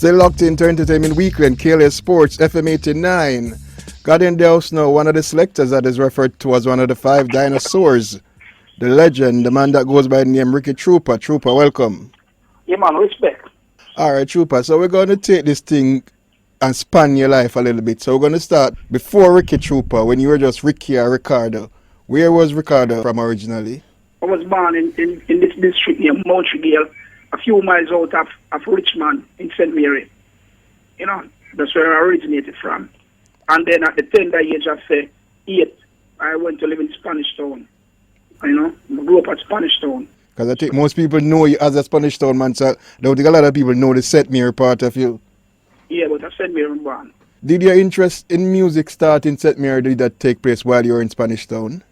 Still locked into Entertainment Weekly and KLAS Sports Fm89. Got in the house now, one of the selectors that is referred to as one of the 5 dinosaurs. The legend, the man that goes by the name Ricky Trooper. Trooper, welcome. Yeah, man, respect. All right, Trooper. So we're going to take this thing and span your life a little bit. So we're going to start before Ricky Trooper, when you were just Ricky or Ricardo. Where was Ricardo from originally? I was born in this district near Montreal, a few miles out of Richmond in St. Mary. You know, that's where I originated from. And then at the tender age of 8, I went to live in Spanish Town. You know, I grew up at Spanish Town. Because I think most people know you as a Spanish Town man, so I don't think a lot of people know the St. Mary part of you. Yeah, but I St. Mary born. Did your interest in music start in St. Mary, or did that take place while you were in Spanish Town?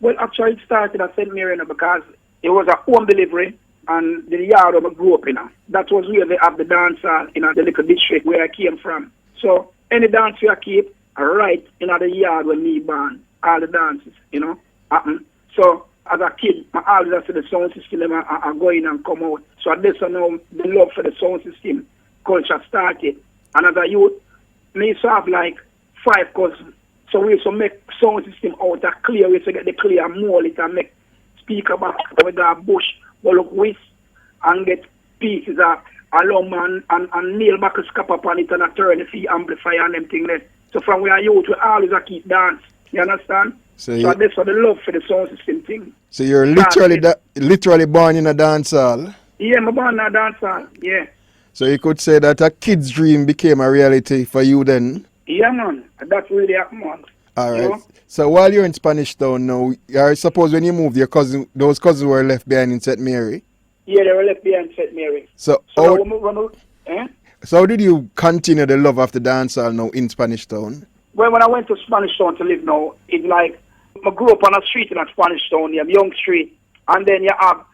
Well, actually it started at St. Mary because it was a home delivery and the yard where I grew up in. That was where they have the dance hall in the little district where I came from. So any dance I keep right in the yard when me born, all the dances, you know, happen. So as a kid, I always see the sound system are going and come out. So at this I know the love for the sound system culture started. And as a youth, me used to have like 5 cousins. So we used to make sound system out of clear. We used to get the clear mold it and make speaker box with a bush, look whisk, and get pieces of alum and nail buckles cap up on it and a turn the fee amplifier and them thing there. So from where youth, we always keep dance. You understand? So that's for the love for the sound system thing. So you're literally born in a dance hall? Yeah, I'm born in a dance hall, yeah. So you could say that a kid's dream became a reality for you then? Yeah, man. That's really happened, man. All right. You know? So while you're in Spanish Town now, I suppose when you moved, those cousins were left behind in St. Mary? Yeah, they were left behind in St. Mary. So how did you continue the love of the dancehall now in Spanish Town? Well, when I went to Spanish Town to live now, it's like I grew up on a street in a Spanish Town, you have Young Street, and then you have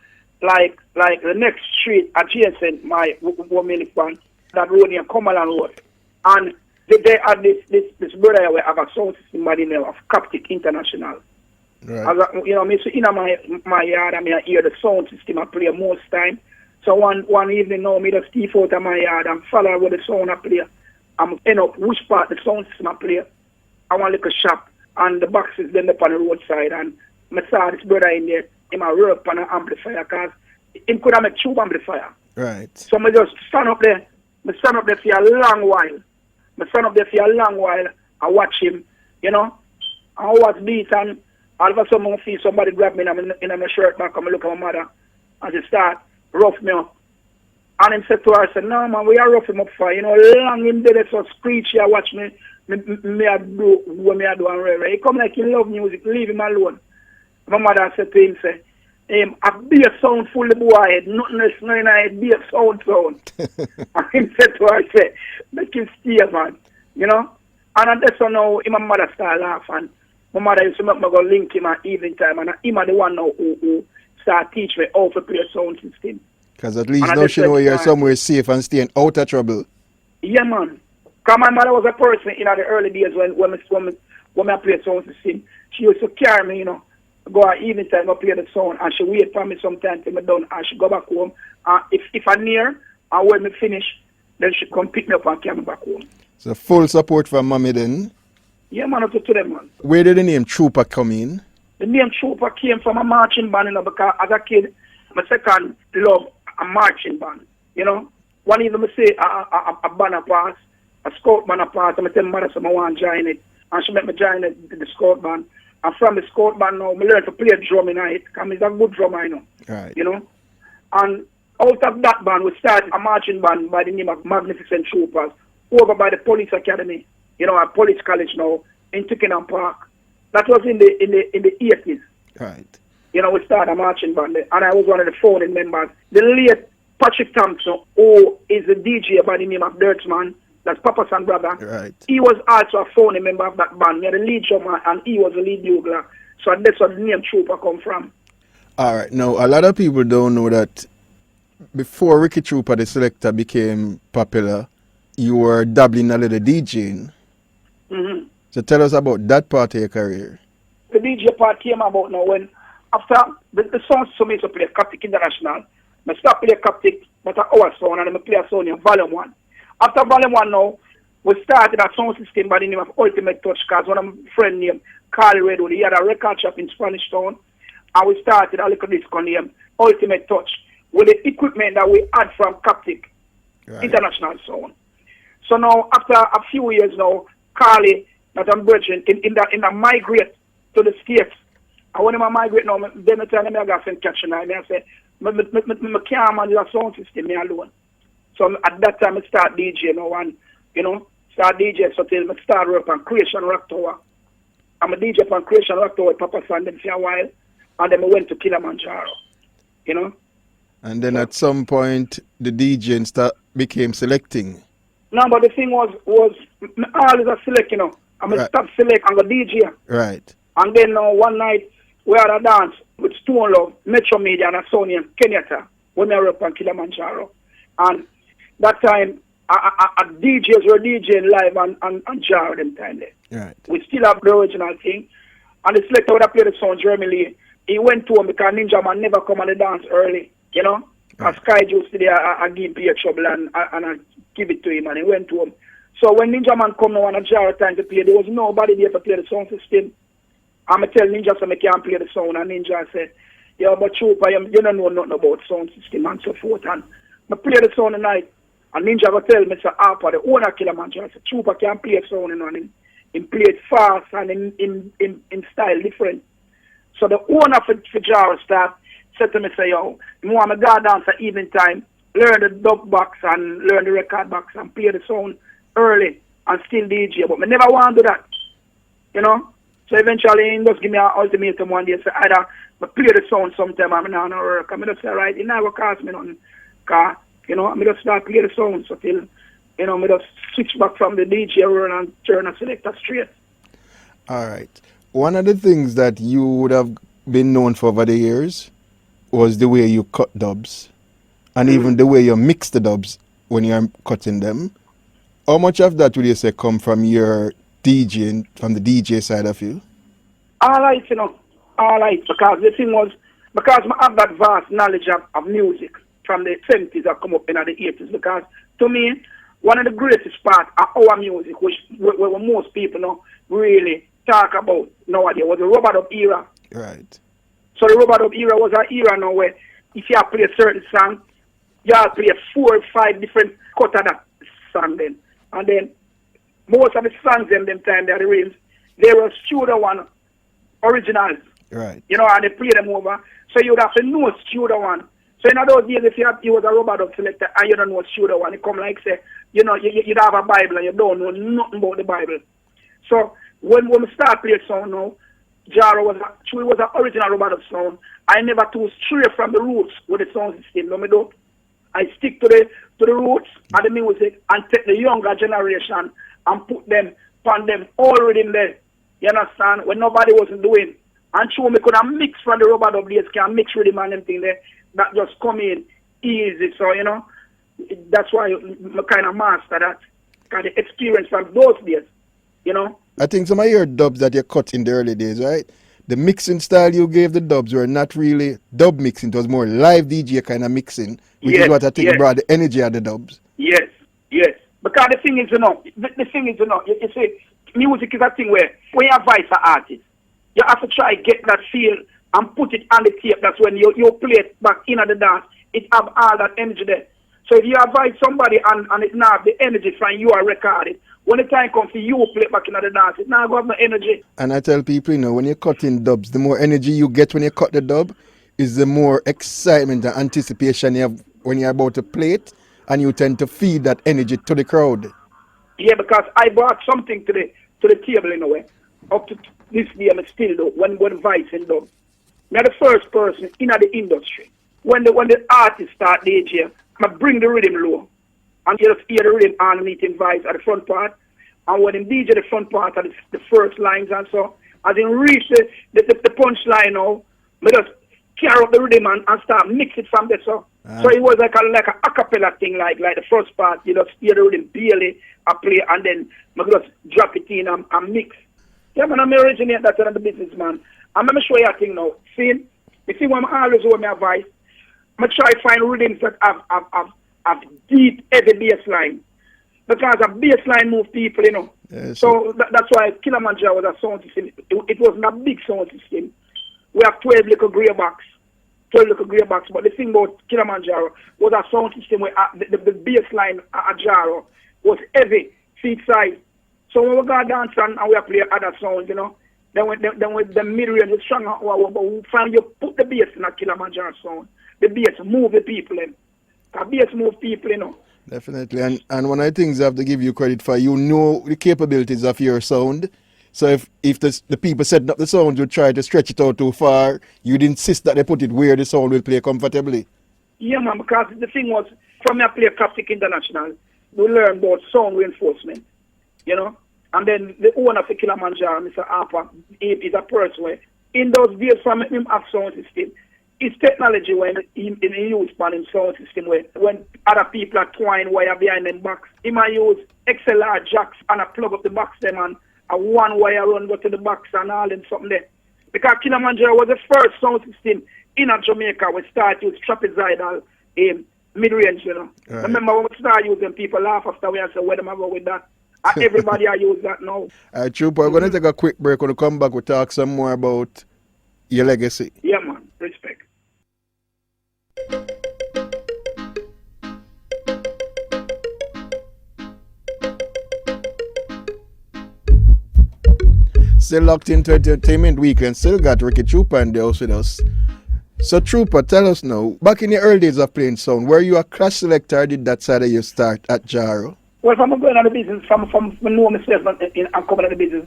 like the next street adjacent my woman band, that road near Cumberland Road. And they had this brother who have a sound system by the name of Coptic International. Right. You know, me so in my yard, I hear the sound system I play most time. So one evening now, me just step out of my yard and follow with the sound I play. I'm end up which part the sound system I play. I want like a shop and the boxes then up on the roadside, and I saw this brother in there, he might roll up on an amplifier because he could have a tube amplifier. Right. So I just stand up there. I stand up there for a long while. I watch him, you know. I watch beat and all of a sudden I feel somebody grab me in my shirt back and I look at my mother and she start rough me up. And him said to her, I said, no man, we are rough him up for, you know, long him did it so screechy. I watch me I do what me I do and rare. He come like he love music, leave him alone. My mother said to him, say, a beer sound full of boy head, nothing else no in head, beer sound. And him said to her, say, make him stay, man. You know? And that's how now my mother started laughing. My mother used to make me go link him at evening time, and him the one now who start teach me how to play a sound system. Because at least now she know you're somewhere safe and staying out of trouble. Yeah, man. Because my mother was a person in the early days when I played sound system. She used to carry me, you know, go at evening time, go play the sound, and she wait for me sometime till me done, and she go back home. If I'm near, and when me finish, then she come pick me up and carry me back home. So full support from mommy then? Yeah, man, up to them, man. Where did the name Trooper come in? The name Trooper came from a marching band, you know, because as a kid, my second love a marching band, you know. One evening I say a band a pass, a scout band a pass, and I tell my mother so I want to join it. And she made me join the scout band. And from the scout band now, I learned to play drum in it, because I'm a good drummer, you know. Right. You know. And out of that band, we started a marching band by the name of Magnificent Troopers, over by the police academy, you know, a police college now, in Twickenham Park. That was in the 80s. Right. You know, we started a marching band there, and I was one of the founding members. The late Patrick Thompson, who is a DJ by the name of Dirtsman, that's Papa's son brother. Right. He was also a founding member of that band. We had a lead drummer, and he was a lead bugler. So that's where the name Trooper come from. All right. Now, a lot of people don't know that before Ricky Trooper, the selector, became popular, you were dabbling a little DJing. Mm-hmm. So tell us about that part of your career. The DJ part came about now when, after the songs to me to play Coptic International, I stopped playing Coptic, but our sound, and I play a sound in Volume 1. After volume 1 now, we started a sound system by the name of Ultimate Touch, because one of my friend named Carl Redo, he had a record shop in Spanish Town, and we started a little disco named Ultimate Touch with the equipment that we had from Captic International Sound. So now, after a few years now, Carly, that I'm bridging, in the migrate to the States. And when I migrate now, then I tell them I got some catch and I say, I can't manage a sound system me alone. So at that time, I start DJ now, and, start DJ, so till I start work on Creation Rock Tower. I'm a DJ on Creation Rock Tower with Papa Sandem for a while, and then I went to Kilimanjaro, And then at some point, the DJ became selecting. No, but the thing was always a select, I'm a stop select and go DJ. Right. And then one night, we had a dance with Stone Love, Metro Media, and a son named Kenyatta, when we were up on Kilimanjaro. And that time, DJs were DJing live and Jaro them time there. Right. We still have the original thing. And the selector would have played the song, Jeremy Lee. He went to him because Ninja Man never come on the dance early, Because Sky Juice today, I give him trouble and I give it to him, and he went to him. So when Ninja Man come now on a Jaro time to play, there was nobody there to play the sound system. I'm tell Ninja so I can't play the sound, and Ninja said, yeah, but Trooper, you don't know nothing about sound system and so forth. And I play the sound tonight, and Ninja will tell me, Mr. Harper, the owner Kilimanjaro, I said, Trooper can't play sound, and he played it fast and in style different. So the owner for Jaro staff said to me, say, yo, you want me to go down for evening time, learn the dub box and learn the record box and play the sound early and still DJ. But I never want to do that, So eventually, he just give me an ultimatum one day. Say, either I play the sound sometime, I'm not work. I'm just say, right, it never cost me nothing. Because, I just start play the sound. So till, I just switch back from the DJ role and turn a selector straight. All right. One of the things that you would have been known for over the years was the way you cut dubs. And even the way you mix the dubs when you're cutting them. How much of that would you say come from your DJing, from the DJ side of you? All right, all right, because the thing was, because I have that vast knowledge of music from the 70s that come up in the 80s, because to me, one of the greatest parts of our music, which most people really talk about nowadays, was the rubber dub era. Right. So the rubber dub era was an era now where if you play a certain song, you have to play 4 or 5 different cut of that song then. And then most of the songs them time they arranged, they were studio one originals. Right. And they play them over. So you would have to know studio one. So in those days, if you was a rubber dub selector and you don't know studio one, it come like say, you have a Bible and you don't know nothing about the Bible. So when we start playing sound now, Jaro was an original rubber dub sound. I never too stray from the roots with the sound system. No, me don't. I stick to the roots and the music and take the younger generation and put them on them already in there. You understand? When nobody wasn't doing. And sure, me could have mixed from the rubber dub days, can mix rhythm and everything there. That just come in easy. So, that's why I kind of master that. Kind of experience from those days, I think some of your dubs that you cut in the early days, right? The mixing style you gave the dubs were not really dub mixing. It was more live DJ kind of mixing, which is what I think brought the energy of the dubs. Yes. Because the thing is, you see, music is a thing where when you advise an artist, you have to try to get that feel and put it on the tape. That's when you play it back in the dance. It have all that energy there. So if you advise somebody and it not have the energy from you are recorded, when the time comes for you play back in the dance, it now have no energy. And I tell people, when you're cutting dubs, the more energy you get when you cut the dub is the more excitement and anticipation you have when you're about to play it, and you tend to feed that energy to the crowd. Yeah, because I brought something to the table in a way. Up to this day, I'm still do when Vybz and dub. I'm the first person in the industry. When the artist start DJ, I bring the rhythm low. And you just hear the rhythm underneath in Vybz at the front part. And when him DJ the front part of the first lines and so, as in reach the punch line now, I just carry up the rhythm and start mix it from there. So it was like a acapella thing, like the first part, you just hear the rhythm barely, I play, and then I just drop it in and mix. Yeah, man, I'm originate that in the business, man. I'm going to show you a thing now. See when I always hold my voice, I'm going to try to find rhythms that have deep, heavy bass line. because a baseline move people, you know. Yes. So that's why Kilimanjaro was a sound system. It wasn't a big sound system. We have 12 little grey box. 12 little grey box. But the thing about Kilimanjaro was a sound system where the baseline at Jaro was heavy, feet size. So when we go dance and we play other sounds, you know, then with the mid-range is stronger, we find you put the bass in a Kilimanjaro sound. The bass move the people in. The bass move people, you know. Definitely. And one of the things I have to give you credit for, you know the capabilities of your sound. So if the people setting up the sound would try to stretch it out too far, you'd insist that they put it where the sound will play comfortably. Yeah, man, because the thing was, from me I play Classic International, we learn about sound reinforcement, you know. And then the owner of the Kilimanjaro, Mr. Harper, is a person where, in those days from him have sound system, it's technology when he use in sound system where when other people are twine wire behind them box, he might use XLR jacks and a plug up the box them and a one wire run go to the box and all and something there. Because Kilimanjaro was the first sound system in Jamaica we start use trapezoidal mid-range, you know. Right. Remember when we start using, people laugh after we and say, where am I go with that? And everybody I use that now. Trooper, we're going to take a quick break. When we come back, we'll talk some more about your legacy. Yeah, man. Respect. Still locked into Entertainment Weekend. Still got Ricky Trooper in the house with us. So Trooper, tell us now, back in the early days of playing sound, were you a clash selector or did that side of your start at Jaro? Well, from going on the business, from know myself and coming on the business,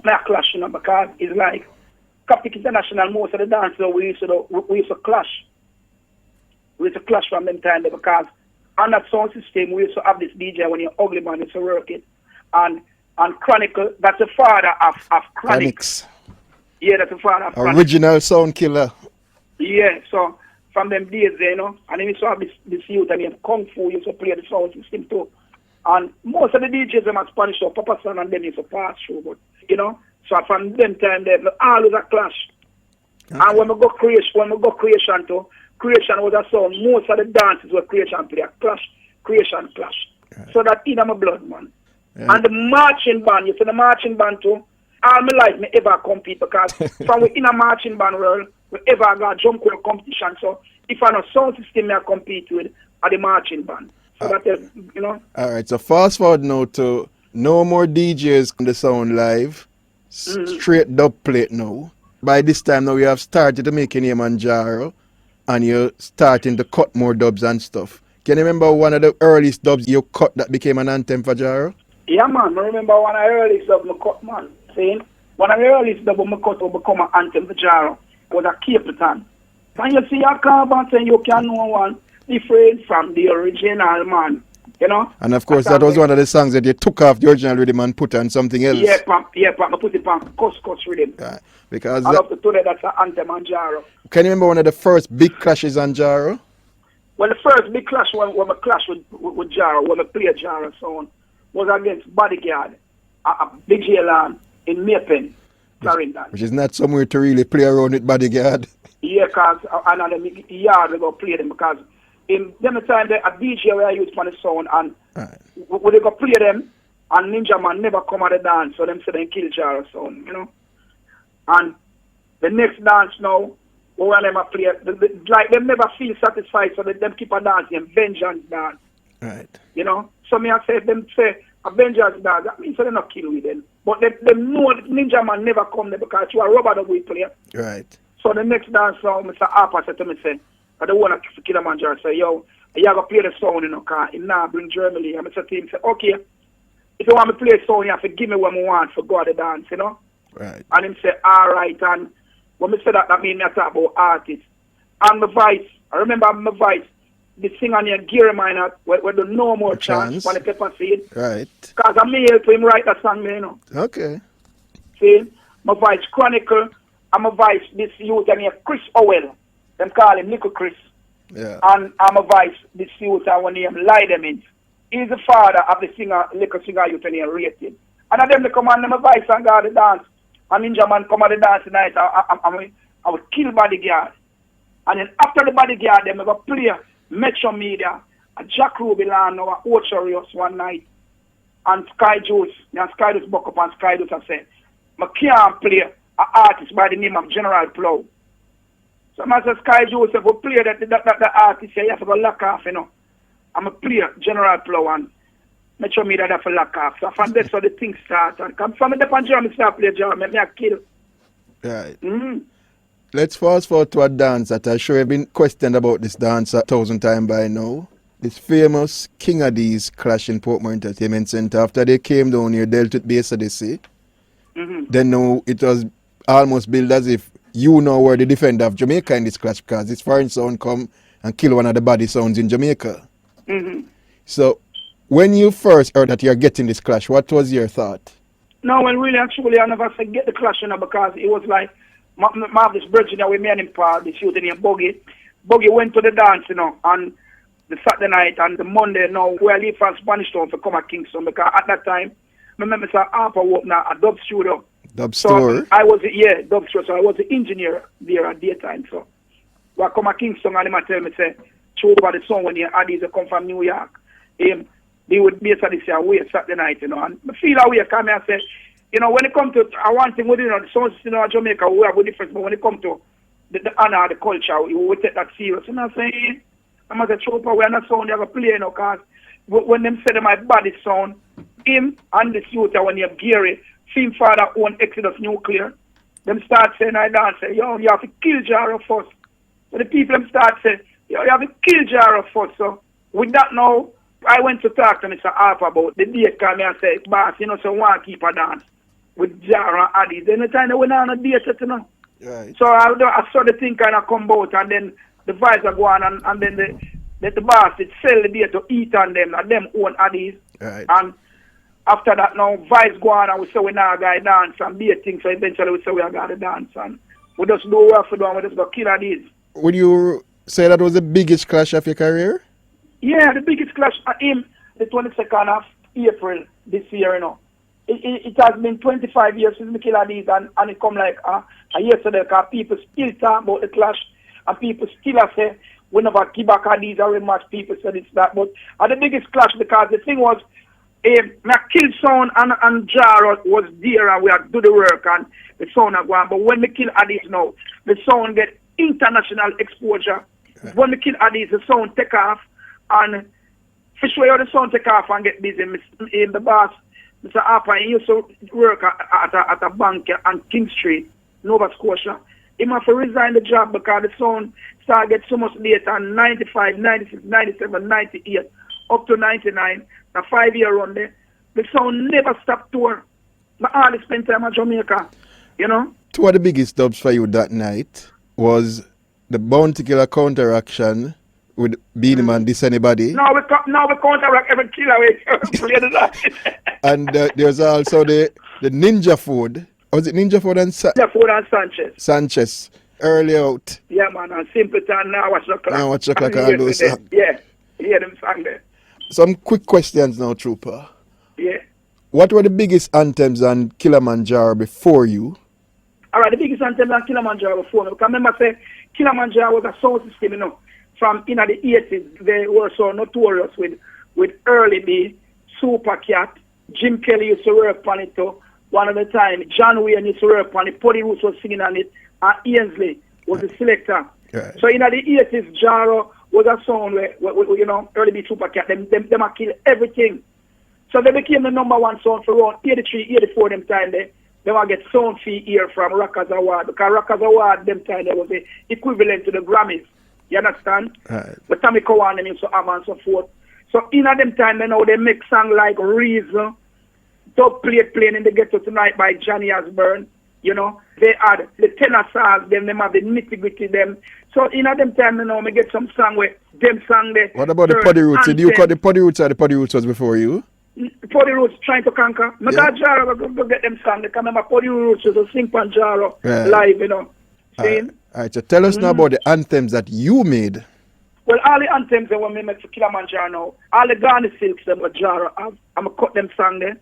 my clash, you know, because it's like Capital International, most of the dancers we used to clash. We used to clash from them time because on that sound system we used to have this DJ when you're ugly man used to work it. And Chronicle, that's the father of Chronix. Yeah, that's the father of Chronix. Original sound killer. Yeah, so from them days, you know, and then we used to have this youth and then Kung Fu used to play the sound system too. And most of the DJs them are Spanish, so Papa San and them used to pass through, but you know, so from them time they always a clash. Okay. And when we go creation too, creation was a song. Most of the dances were creation play a clash, creation clash. Right. So that in my blood, man. Yeah. And the marching band, you see the marching band too. All my life me ever compete because from in a marching band world, we ever got jump with a competition. So if I know sound system I compete with are the marching band. So that is, you know. Alright, so fast forward now to no more DJs on the sound live. Straight dub plate now. By this time now you have started to make your name on Jaro and you're starting to cut more dubs and stuff. Can you remember one of the earliest dubs you cut that became an anthem for Jaro? Yeah, man. I remember one of the earliest dubs I cut, man. See? One of the earliest dubs I cut will become an anthem for Jaro was a Capleton. And you see a carbon saying you can know one different from the original, man. You know? And of course, that was one of the songs that you took off the original rhythm and put on something else. Yeah, Pam. I put it on Cuss rhythm. Yeah, because up to today, that's an anthem on Jaro. Can you remember one of the first big clashes on Jaro? Well, the first big clash when I clashed with Jaro, when I played Jaro sound, was against Bodyguard, a big jail in Maypen, Clarendon. Which is not somewhere to really play around with Bodyguard. Yeah, because another yard we go play them because in them time a DJ where I used for the sound and when they go play them and Ninja Man never come at the dance, so them say they kill Jaro sound, you know. And the next dance now, when them play, like them never feel satisfied, so them keep a dancing, vengeance dance. Right. You know, so me I say them say a vengeance dance, that means they not kill with them. But them know Ninja Man never come there because you are rubber that we play. Right. So the next dance now, Mr. Harper said to me, say, I don't want to Kilimanjaro. Say, yo, you have to play the sound in the car. He now bring Germany. And I said to him, say, okay, if you want me to play a song, you have to give me what I want for God to dance, you know? Right. And him say, all right. And when I say that means I talk about artists. And my voice, I remember my voice, the singer named Gary Minor, where the No More Chance, when the pepper seed. Right. Because I may help him write that song, you know. Okay. See, my voice Chronicle, and my voice this youth named Chris Owell. Them call him Little Chris. Yeah. And I'm a vice this youth and when name Lidemint. He's the father of the singer, little singer youth and he rated. And then they come on them a vice and go to the dance. And Ninja Man come on the dance tonight. I would kill Bodyguard. And then after the Bodyguard, them I go play Metro Media, a Jack Ruby Land or Ocho Rios one night. and Sky Juice. And Sky Juice buck up and Sky Juice and say, I can't play an artist by the name of General Plow. So I say, Sky Juice, if we play that artist, you have to go lock off, you know. I'm a player, General Plow, and make sure me that I have to lock off. So from that's how the thing starts. And come from the Punjab, I start playing drum, make me a kill. Right. Mm-hmm. Let's fast forward to a dance that I'm sure you've been questioned about this dance 1,000 times by now. This famous King of These clash in Portmore Entertainment Centre. After they came down here, dealt with Bass Odyssey. Mm-hmm. Then now it was almost built as if you know were the defender of Jamaica in this clash because this foreign sound come and kill one of the body sounds in Jamaica. Mm-hmm. So when you first heard that you're getting this clash, what was your thought? No, well, really, actually, I never said get the clash, you know, because it was like, my this bridge, with me and him, Paul, this youth named Buggy. Buggy went to the dance, you know, on the Saturday night and the Monday, now, where I leave from Spanish Town to come at Kingston, because at that time, I remember Mr. Harper opened a dub studio. Dub store? I was, dub store, so I was the engineer there at daytime, so. When I come at Kingston, and he tell me, say, show over the song when you had these come from New York. They would be this year away Saturday night, you know, and I feel away, come here and say, you know, when it comes to one thing within the sound system in Jamaica, we have a difference, but when it comes to the honor, the culture, we take that serious. You know what I'm saying? I'm as a trooper, we're not sound, you have a play, you know, because when them say that my body sound, him and this youth, when you have Gary, film father own Exodus Nuclear, them start saying, I dance, say, yo, you have to kill Jaro first. So the people them start saying, yo, you have to kill Jaro first. So with that now, I went to talk to Mr. Harper about the date, come here and say, boss, you know, so one keep a dance with Jaro and Addies. Then the time they went on a date, you know. Right. So I saw the thing kind of come out, and then the vibes are going, and then the boss, it sell the date to eat on them, and them own Addies. Right. And after that now, vibes go on, and we say we now got to dance, and be a thing, so eventually we say we got to dance, and we just do what we do, and we just go kill Addies. Would you say that was the biggest clash of your career? Yeah, the biggest clash at him, the 22nd of April this year, you know. It has been 25 years since we kill Addies, and it come like a yesterday, because people still talk about the clash, and people still say, we never give back Addies or rematch, people said it's that, but the biggest clash, because the thing was, my kill sound and Jaro was there, and we had to do the work, and the sound are going, but when we kill Addies now, the sound get international exposure. Right. When we kill Addies, the sound take off, and for sure the sound take off and get busy. The boss, Mr. Harper, he used to work at a bank on King Street, Nova Scotia. He must resign the job because the sound started get so much later, 95, 96, 97, 98, up to 99, a 5-year run there. The sound never stopped tour. But all spent time at Jamaica, you know. Two of the biggest dubs for you that night was the Bounty Killer counteraction with Beenie Man, This Anybody. Now we counteract every killer we play that. And there's also the Ninja Food. Was it Ninja Food and Ninja Food and Sanchez? Sanchez. Early out. Yeah, man. And Simpleton, Now Watch the Clock. Now Watch the Clock and those songs. Yeah. Hear them song there. Some quick questions now, Trooper. Yeah. What were the biggest anthems on Kilimanjaro before you? All right, the biggest anthem on Kilimanjaro before me. Because remember, say, Kilimanjaro was a sound system, you know. From in the 80s, they were so notorious with Early B, Super Cat, Jim Kelly used to work on it too. One of the time, John Wayne used to work on it, Puddy Roots was singing on it, and Ainsley was the selector. Right. So in the 80s, Jaro was a song where you know, Early B, Super Cat, them kill everything. So they became the #1 song for around 83, 84 them time there. They will get sound fee here from Rockers Award, because Rockers Award them time there was the equivalent to the Grammys. You understand? Right. But Tommy Cowan and so on and so forth. So in them time, you know, they make songs like Reason, Dub Plate Playing in the Ghetto Tonight by Johnny Osborne. You know, they had the tenor songs, them have the nitty-gritty them. So in them time, you know, we get some song where them song there. What about the Puddy Roots? Did you cut the Puddy Roots or the Puddy Roots was before you? Puddy Roots Trying to Conquer. I got Jaro go get them song. They come remember Puddy Roots was a sing pan Jaro live, you know. See? All right, so tell us now about the anthems that you made. Well, all the anthems that when we make for Kilimanjaro now, all the Garnet Silks that Jaro have, I'm going to cut them song there.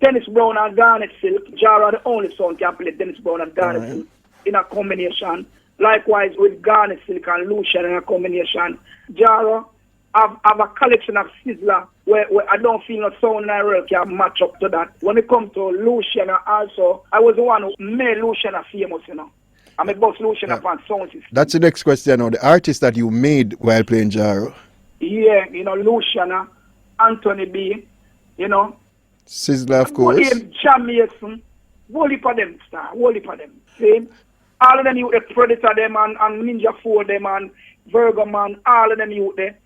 Dennis Brown and Garnet Silk, Jaro are the only song can play Dennis Brown and Garnet Silk in a combination. Likewise with Garnet Silk and Lucian in a combination. Jaro have a collection of Sizzler where I don't feel no sound in Iraq can match up to that. When it comes to Luciana also, I was the one who made Luciana famous, you know. I'm a boss Luciana upon sound system. That's the next question now. The artist that you made while playing Jaro. Yeah, you know, Luciana, Anthony B, you know. Sizzler, of course. Jam Mason, whole heap of them, star, whole heap of them. See? All of them youth, the Predator them and Ninja 4 them and Virgo man, all of them youth there.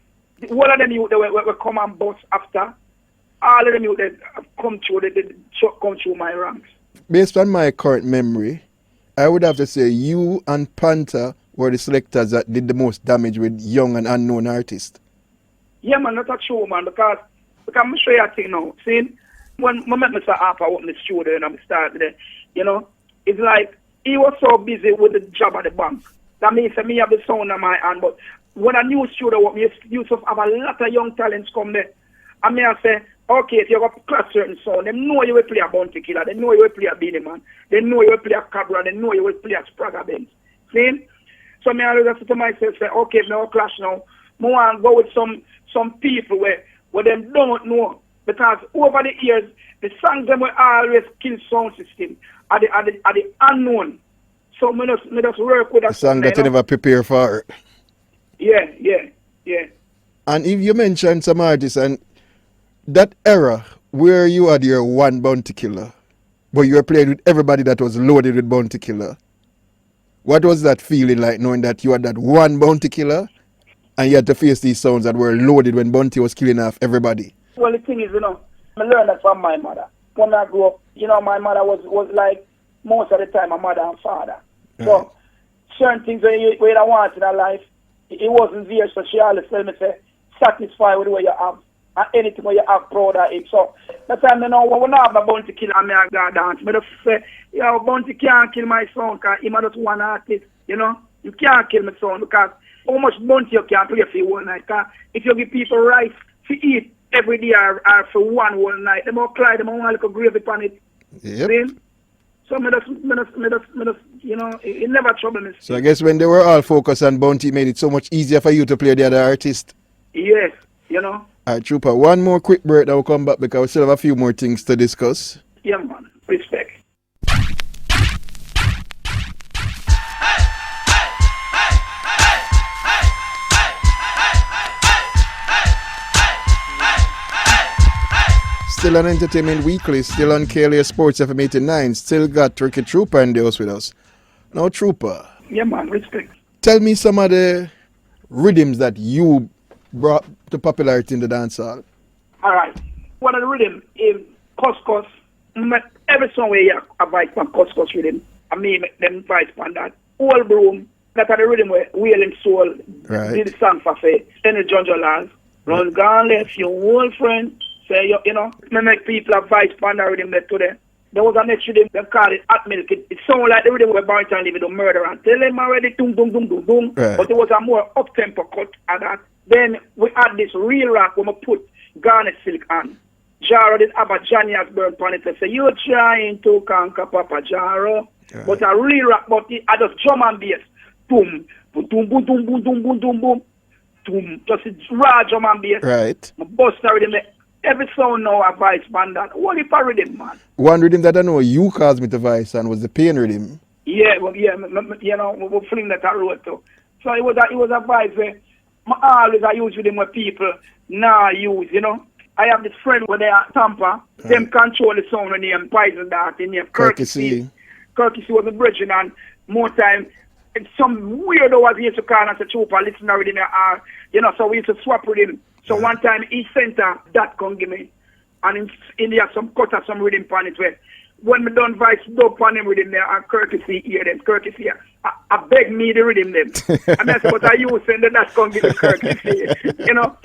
All of them youth there will come and bust after. All of them youth there come through my ranks. Based on my current memory, I would have to say you and Panther were the selectors that did the most damage with young and unknown artists. Yeah, man, that's a true, man, because I'm sure you think now. See, when I met Mr. Harper out in the studio and I started there, you know, it's like he was so busy with the job at the bank. That means me have the sound on my hand, but when a new studio, we used to have a lot of young talents come there. I mean, I say, okay, if you have a class certain sound, they know you will play a Bounty Killer, they know you will play a Beanie Man, they know you will play a Cabra, they know you will play a Spragga Benz. See? So I always have to tell myself, say, okay, if no clash now, I want to go with some people where them don't know. Because over the years, the songs them will always kill sound system are the unknown. So me just work with a song that you never prepare for. Yeah. And if you mention some artists and that era where you had your one Bounty Killer, but you were playing with everybody that was loaded with Bounty Killer, what was that feeling like knowing that you had that one Bounty Killer and you had to face these sounds that were loaded when Bounty was killing off everybody? Well, the thing is, you know, I learned that from my mother. When I grew up, you know, my mother was like, most of the time, my mother and father. So, certain things when you don't want in her life, it wasn't there, so she always tell me, say, satisfy with what you have, and anything what you have, proud of it. So, that's time, you know, when we don't have a Bounty Killer, I go dance. I just say, you know, Bounty can't kill my son, because he's just one artist, you know. You can't kill my son, because how much Bounty you can play for one night, because if you give people rice to eat, every day or for one whole night. They might cry, they might want a little gravy upon it. Yep. See? So me just, you know, it never troubled me. So I guess when they were all focused on Bounty, it made it so much easier for you to play the other artist. Yes, you know. Alright, Trooper, one more quick break, then we'll come back because we still have a few more things to discuss. Yeah, man. Respect. Still on Entertainment Weekly, still on KLAS Sports Fm89, still got Ricky Trooper in the house with us. Now, Trooper. Yeah, man, respect. Tell me some of the rhythms that you brought to popularity in the dancehall. All right. One of the rhythm is Couscous. Every song where you have a vibe from Couscous rhythm, I mean, them vibes from that. Old Broom, that are the rhythm where Wailing Soul did the song for Faye. Then the John Jolaz, Run Gone Left Your Old Friend. Say, you know, me make people have vice band rhythm there today. There was a next rhythm, they call it Hot Milk. It sounded like the rhythm where Barrington Levy do murder and tell them already, boom, boom, boom, boom, boom. Right. But it was a more up-tempo cut and that. Then we had this real rock when we put Garnet Silk on. Jaro did have a Johnny Osbourne on it and say, you're trying to conquer Papa Jaro. Right. But a real rock, but I just drum and bass. Boom, boom, boom, boom, boom, boom, boom, boom, boom, boom. Boom. Just a raw drum and bass. Right. My bust rhythm there. Every song now a vice band that. What if a rhythm, man? One rhythm that I know you caused me to vice and was the pain rhythm. Yeah, well, yeah, you know, we fling that I wrote too. So it was a vice where I always use with them with people now use, you know. I have this friend where they are Tampa, them control the sound when they am Poison Dart in here. Courtesy was a bridging and more time some weirdo was here to call and say, Trooper, listen to him, you know, so we used to swap with him. So one time he sent that come give me, and in there some cut of some rhythm on it where when me done vice dope on him rhythm there and courtesy hear them, courtesy I beg me to rhythm them. And I said, but I you send that come give me courtesy, you know.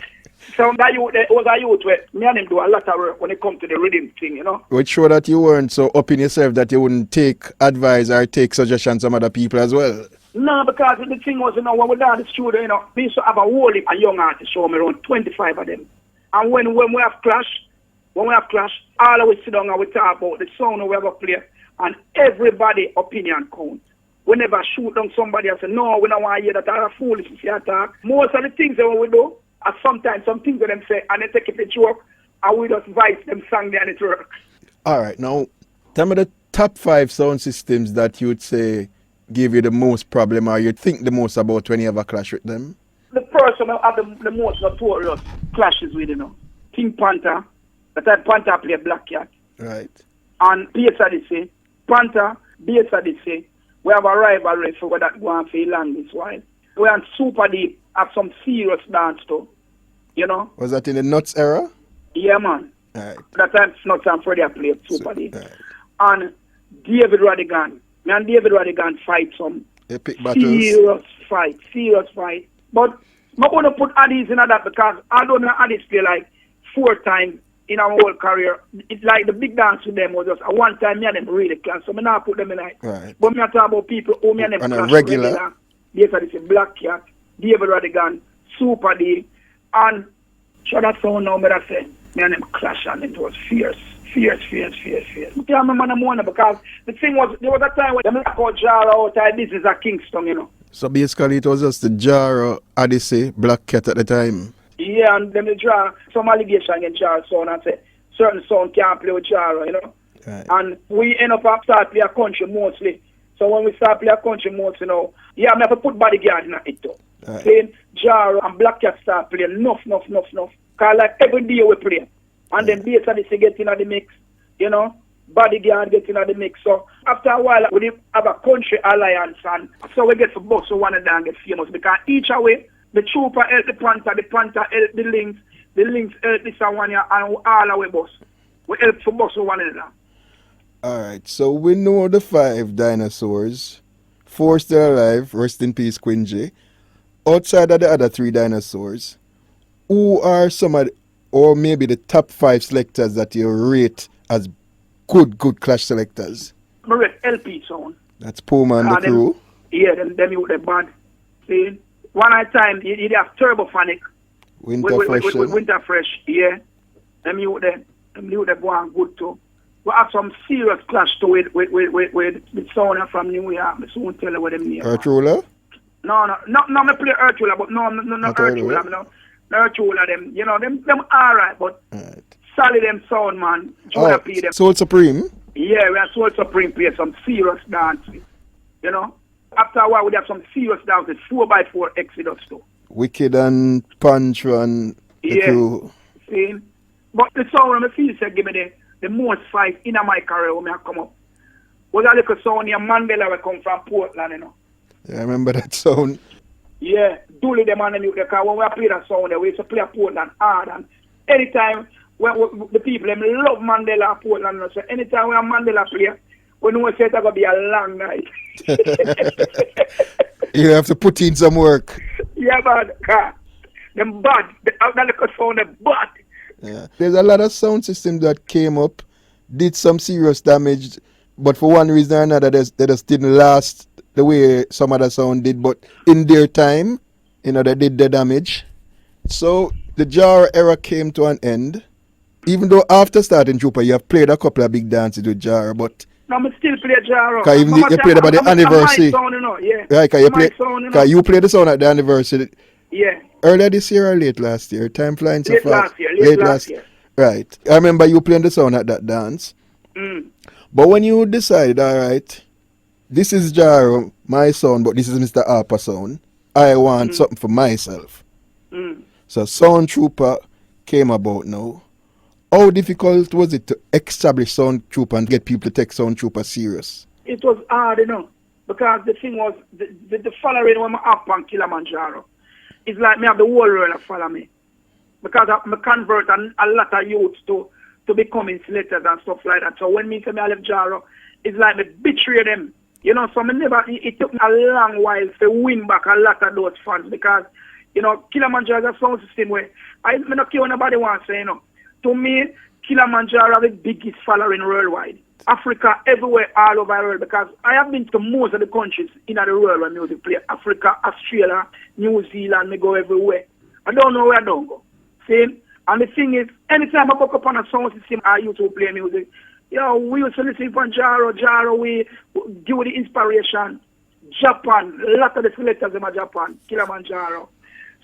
So that youth, it was a youth where me and him do a lot of work when it comes to the rhythm thing, you know. Which show that you weren't so up in yourself that you wouldn't take advice or take suggestions from other people as well. No, because the thing was, you know, when we down the studio, you know, we used to have a whole heap of young artists show me around 25 of them. And when we have clash, all of us sit down and we talk about the sound we ever play, and everybody opinion counts. We never shoot down somebody and say, no, we don't want to hear that, are foolishness you talk. Most of the things that we do, sometimes some things that them say, and they take it a joke, and we just vice them song there and it works. All right, now, tell me the top 5 sound systems that you would say give you the most problem or you think the most about when you have a clash with them. The person who have the most notorious clashes with, King Panther, that time Panther play Black Cat. Right. And BSADC, Panther, BSADC, we have a rivalry for that go on for a longest while. We are Super Deep, have some serious dance too, Was that in the Nuts era? Yeah, man. Right. That time Nuts and Freddie played Super Deep. Right. And David Radigan. Me and David Radigan fight some epic battles. Serious fight. But I'm going to put Addis in that because I don't know Addis play like 4 times in our whole career. It's like the big dance with them was just a one time me and them really class. So I now put them in like. Right. But me I talk about people who me and them on clash a regular. Yes, I say Black Cat, David Radigan, Super D, and show that sound now me that say me and them clash and it was fierce. Fierce. I remember the morning because the thing was, there was a time when they called Jara out of business at Kingston, So basically it was just the Jara, Odyssey, Black Cat at the time. Yeah, and then they draw some allegation against Jara sound and say certain sound can't play with Jara, Right. And we end up start play a country mostly. So when we start play a country mostly now, I have to put bodyguard in it too. Right. Saying Jara and Black Cat start playing enough. Because like every day we play. And then BSADC get in the mix, bodyguard get in the mix. So after a while, we have a country alliance, and so we get to boss so one of them get famous because each way the trooper help the Panther help the Lynx help this one here, and all our boss. We help to boss one another. All right, so we know the 5 dinosaurs. 4 still alive, rest in peace, Quincy. Outside of the other 3 dinosaurs, who are some of or maybe the top 5 selectors that you rate as good clash selectors? I rate LP sound. That's Puma and the crew. Them you the bad. See, one at a time, you have Turbophonic. Winter Fresh, yeah. Them you the go on good too. We have some serious clash to with the sound from New York. I soon tell you what them name. Earth Ruler? No, I play Earth Ruler, but no Earth Ruler, no. Earth Ruler, them, them alright, but right. solid them sound, man. Them. Soul Supreme? Yeah, we have Soul Supreme play some serious dancing. After a while, we have some serious dances, 4x4 Exodus too. Wicked and Punch and the crew. See? But the sound of the feel said give me the most fight in my career when I come up. Was a little sound near Mandela we come from Portland, Yeah, I remember that sound. Yeah, Dooley them and them, because when we play that sound, we used to play Portland hard. And anytime when the people them love Mandela Portland, so anytime when Mandela play, we know it's going to be a long night. You have to put in some work. Yeah, man. Them bad. That little sound, them bad. Yeah. There's a lot of sound systems that came up, did some serious damage, but for one reason or another, they just didn't last the way some other sound did, but in their time, they did the damage. So the Jara era came to an end. Even though after starting Trooper, you have played a couple of big dances with Jara, but no, I still play Jara. Because you played about the anniversary. Right, because you played the sound at the anniversary. Yeah. Earlier this year or late last year? Time flying so fast. Late last year. Right. I remember you playing the sound at that dance. But when you decide, all right, this is Jaro, my sound, but this is Mr. Harper sound, I want something for myself. So Sound Trooper came about now. How difficult was it to establish Sound Trooper and get people to take Sound Trooper serious? It was hard, because the thing was, the following when I'm up on Kilimanjaro, it's like me have the whole world that follow me. Because I convert a lot of youths to becoming selectors and stuff like that. So when me say I left Jaro, it's like me betray them. So it took me a long while to win back a lot of those fans because, Kilimanjaro is a sound system where I don't care what nobody wants to say, To me, Kilimanjaro is the biggest following worldwide. Africa, everywhere, all over the world, because I have been to most of the countries in the world where music play. Africa, Australia, New Zealand, me go everywhere. I don't know where I don't go. See? And the thing is, anytime I go up on a sound system, I used to play music. We used to listen from Jaro, we give the inspiration. Japan, a lot of the selectors in Japan, Kilimanjaro.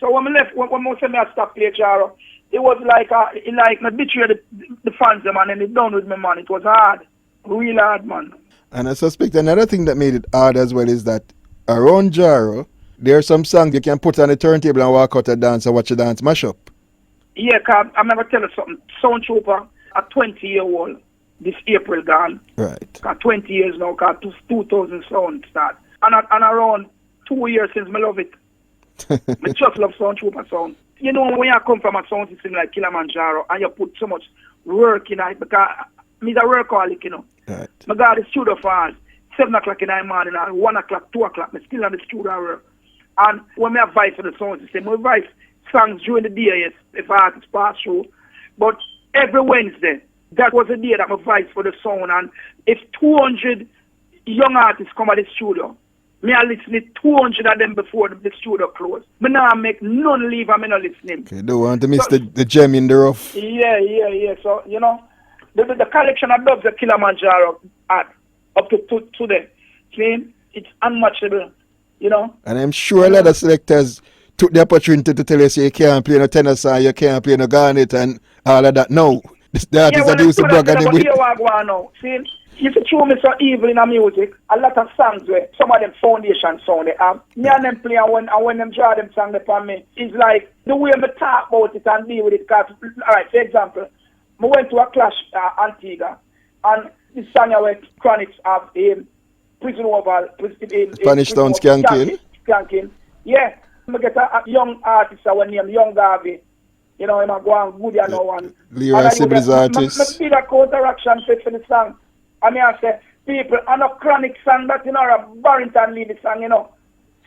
So when I left, when I said I stopped play Jaro, it was like I betrayed the fans, man, and it done with me, man. It was hard, real hard, man. And I suspect another thing that made it hard as well is that around Jaro, there are some songs you can put on the turntable and walk out a dance and watch a dance mash up. Yeah, cause I'm never tell you something. Sound Trooper, a 20-year-old, this April gone. Right. 20 years now, cause 2000 sound start. And around 2 years since I love it. I just love Sound Trooper sound. You know, when you come from a sound system like Kilimanjaro and you put so much work in it, because I'm a workaholic, you know. Right. I got the studio for hours, 7 o'clock in the morning, and 1 o'clock, 2 o'clock, I'm still on the studio work. And when I vibe for the sound system, I vibe songs during the day, yes, if artists pass through. But every Wednesday, that was the day that I vibe for the sound. And if 200 young artists come at the studio, I listen to 200 of them before the studio closed. I now make none leave and I not listening. Okay, don't want to miss the gem in the rough. Yeah. So, you know, the collection of dubs that Kilimanjaro had up to today, it's unmatchable, you know. And I'm sure a lot of selectors took the opportunity to tell us you can't play no tenor song, you can't play no garnet and all of that. No, the artists that used to brag at them with. If you show me so evil in the music, a lot of songs where some of them foundation sound they have. Me and them play and when them draw them songs upon me, it's like the way I talk about it and deal with it. Cause, alright, for example, I went to a clash Antigua and this song where Chronics have Prison Oval, Spanish Town Skanking. Yeah. I get a young artist named Young Garvey. You know, I'm going good and no one. Leroy Sibley's artist. I feel a counteraction for the song. I mean, I say, people, and a chronic song that, you know, a Barrington lead the song, you know.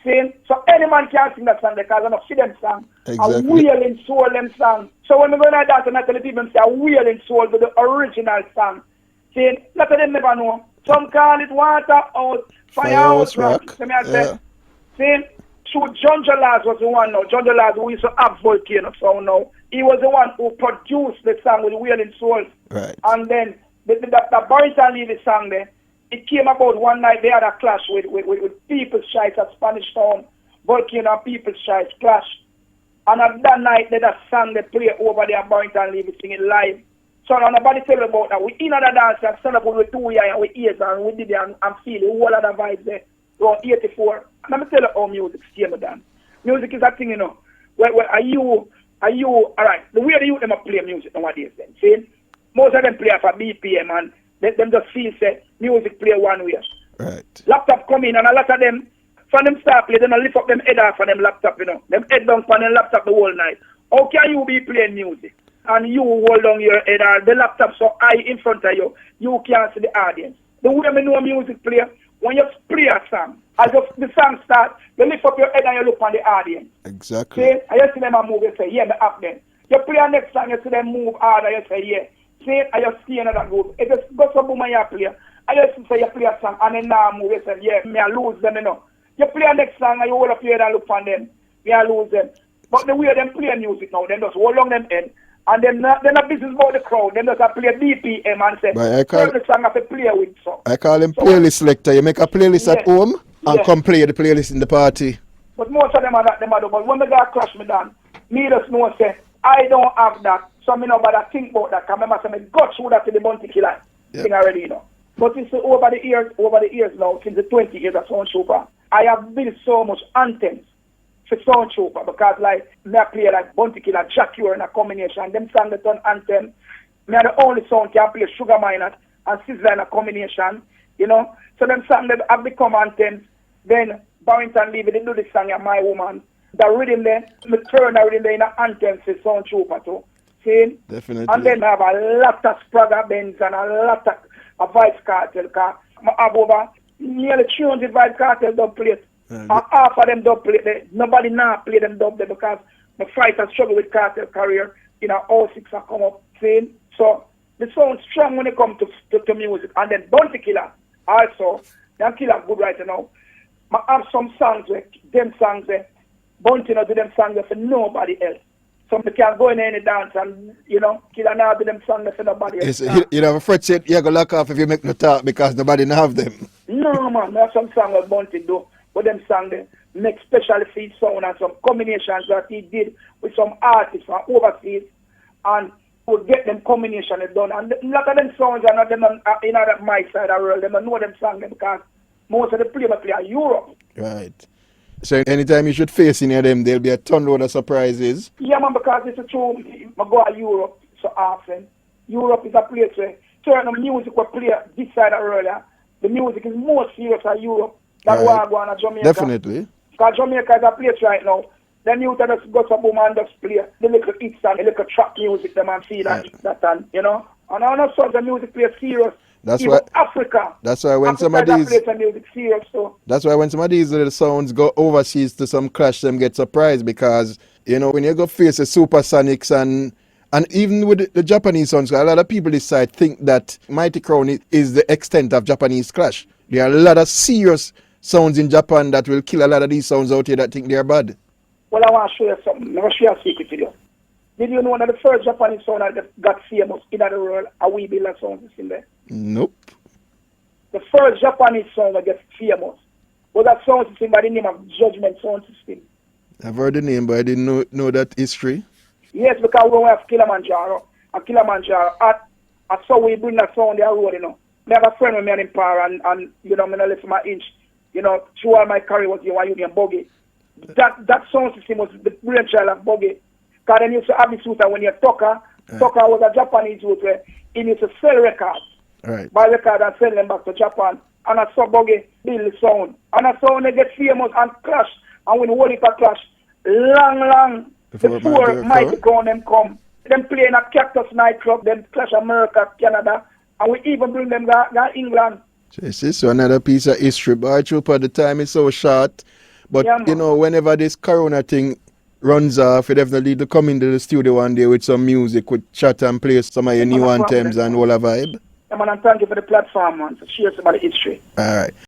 See? So any man can sing that song because I don't see them song. Exactly. A wailing soul them song. So when we go like that and I tell the people, say a wailing soul to the original song. See? Lot of them never know. Some call it water out, firehouse rock. So me I say, see? So John Jalas was the one now. John Jalas who used to have Volcano sound now. He was the one who produced the song with Wailing Soul. Right. And then the Barrington lead the song there. It came about one night they had a clash with People's Choice at Spanish Town. Volcano and People's Choice clash. And at that night they that song they play over there Barrington lead singing live. So nobody tell about that. We in the dance and stand up with 2 years and with ears and we did it and feel the whole of the vibes there. Around 84. Let me tell you how music stay done. Music is a thing, you know. Where are you alright, the way the youth them play music nowadays then. See? Most of them play for BPM and them just feel say music play one way. Right. Laptop come in and a lot of them for them start play, then lift up them head off on them laptop, you know. Them head down on them laptop the whole night. How can you be playing music? And you hold on your head or the laptop so high in front of you, you can't see the audience. The way me know music play, when you play a song, as the song starts, you lift up your head and you look on the audience. Exactly. See? And you see them move, you say, yeah, me up then. You play a next song, you see them move harder, you say, yeah. See? And you see another group. It just goes up boom and you play. And you say you play a song and then now move, you say, yeah, me I lose them, you know. You play a next song and you hold up your head and look on them, me I lose them. But the way them play music now, them just hold on them head. And they're not business about the crowd. They just play BPM and say, the song have to play with. So. I call them playlist selector. You make a playlist at home and come play the playlist in the party. But most of them are not them. But when the guy crush me down, me just know say, I don't have that. So me know but I think about that. Because I remember say, me got through that to the Bounty Killer thing already, you know. But it's over the years now, since the 20 years of Sound Trooper, I have built so much anthems for Sound Trooper because like me I play like Bounty Killer, Jack Ure in a combination. Them songs that turn anthem. Me are the only sound can play Sugar Miner and Sizzler in a combination. You know? So them songs that have become anthems. Then Barrington Levy, they do this song My Woman. The rhythm there, me turn the rhythm there in an anthem for Sound Trooper too. See? Definitely. And then I have a lot of Sprague Benz and a lot of Vybz Kartel. I have over nearly 300 Vybz Kartel dub plates. And half of them dub play. Nobody now play them dub there because my fight and struggle with Cartel career. You know, all six are come up. See? So the sound strong when it comes to music. And then Bounty Killer also. Them killer good right now. I have some songs where them songs there. Bounty not do them songs there for nobody else. So I can't go in any dance and, you know, Killer now do them songs there for nobody else. You know, a friend said you're going to lock off if you make no talk because nobody have them. No, man. There are some songs that Bounty do. But them songs there, make special feed sound and some combinations that he did with some artists from overseas, and would get them combination done. And a lot of them songs are not them in my side of the world. They don't know them songs because most of the play are Europe. Right. So anytime you should face any of them, there'll be a ton load of surprises. Yeah, man, because it's true. I go to Europe so often. Europe is a place where certain music will play this side of the world. The music is more serious in Europe than what I go on Jamaica. Definitely. Because Jamaica is a place right now. Then you just go to boom and just play the little hits and the little trap music them and see that, and you know. And all of the music play serious. That's even why Africa. That's why when Africa some of these play some music serious so. That's why when some of these little sounds go overseas to some clash, them get surprised because you know when you go face the supersonics and even with the Japanese sounds, a lot of people this side think that Mighty Crown is the extent of Japanese clash. There are a lot of serious sounds in Japan that will kill a lot of these sounds out here that think they're bad. Well, I want to show you something. I'm going to show you a secret with you. Did you know one of the first Japanese sound that got famous in the world, a wee bit of sound is in there? Nope. The first Japanese song that gets famous was a sound system by the name of Judgment Sound System. I've heard the name, but I didn't know that history. Yes, because we have Kilimanjaro. And Kilimanjaro, I saw we bring that sound there road, you know. I have a friend with me in Power, and you know, I'm going to listen my inch. You know, through all my career was the Union Buggy. That sound system was the brainchild of Buggy. Because then you used to have this suit when you're Tucker. Tucker was a Japanese youth where he used to sell records. Right. Buy records and sell them back to Japan. And I saw Buggy build the sound. And I saw when they get famous and clash. And when Wally clash, long before Mighty Crown them come. Them play in a Cactus nightclub, them clash America, Canada. And we even bring them to England. This is another piece of history, but I true the time is so short. But yeah, you know, whenever this Corona thing runs off, you definitely need to come into the studio one day with some music, with chat and play some of your new anthems and all a vibe. Yeah, man, and thank you for the platform, man, to share some of the history. All right.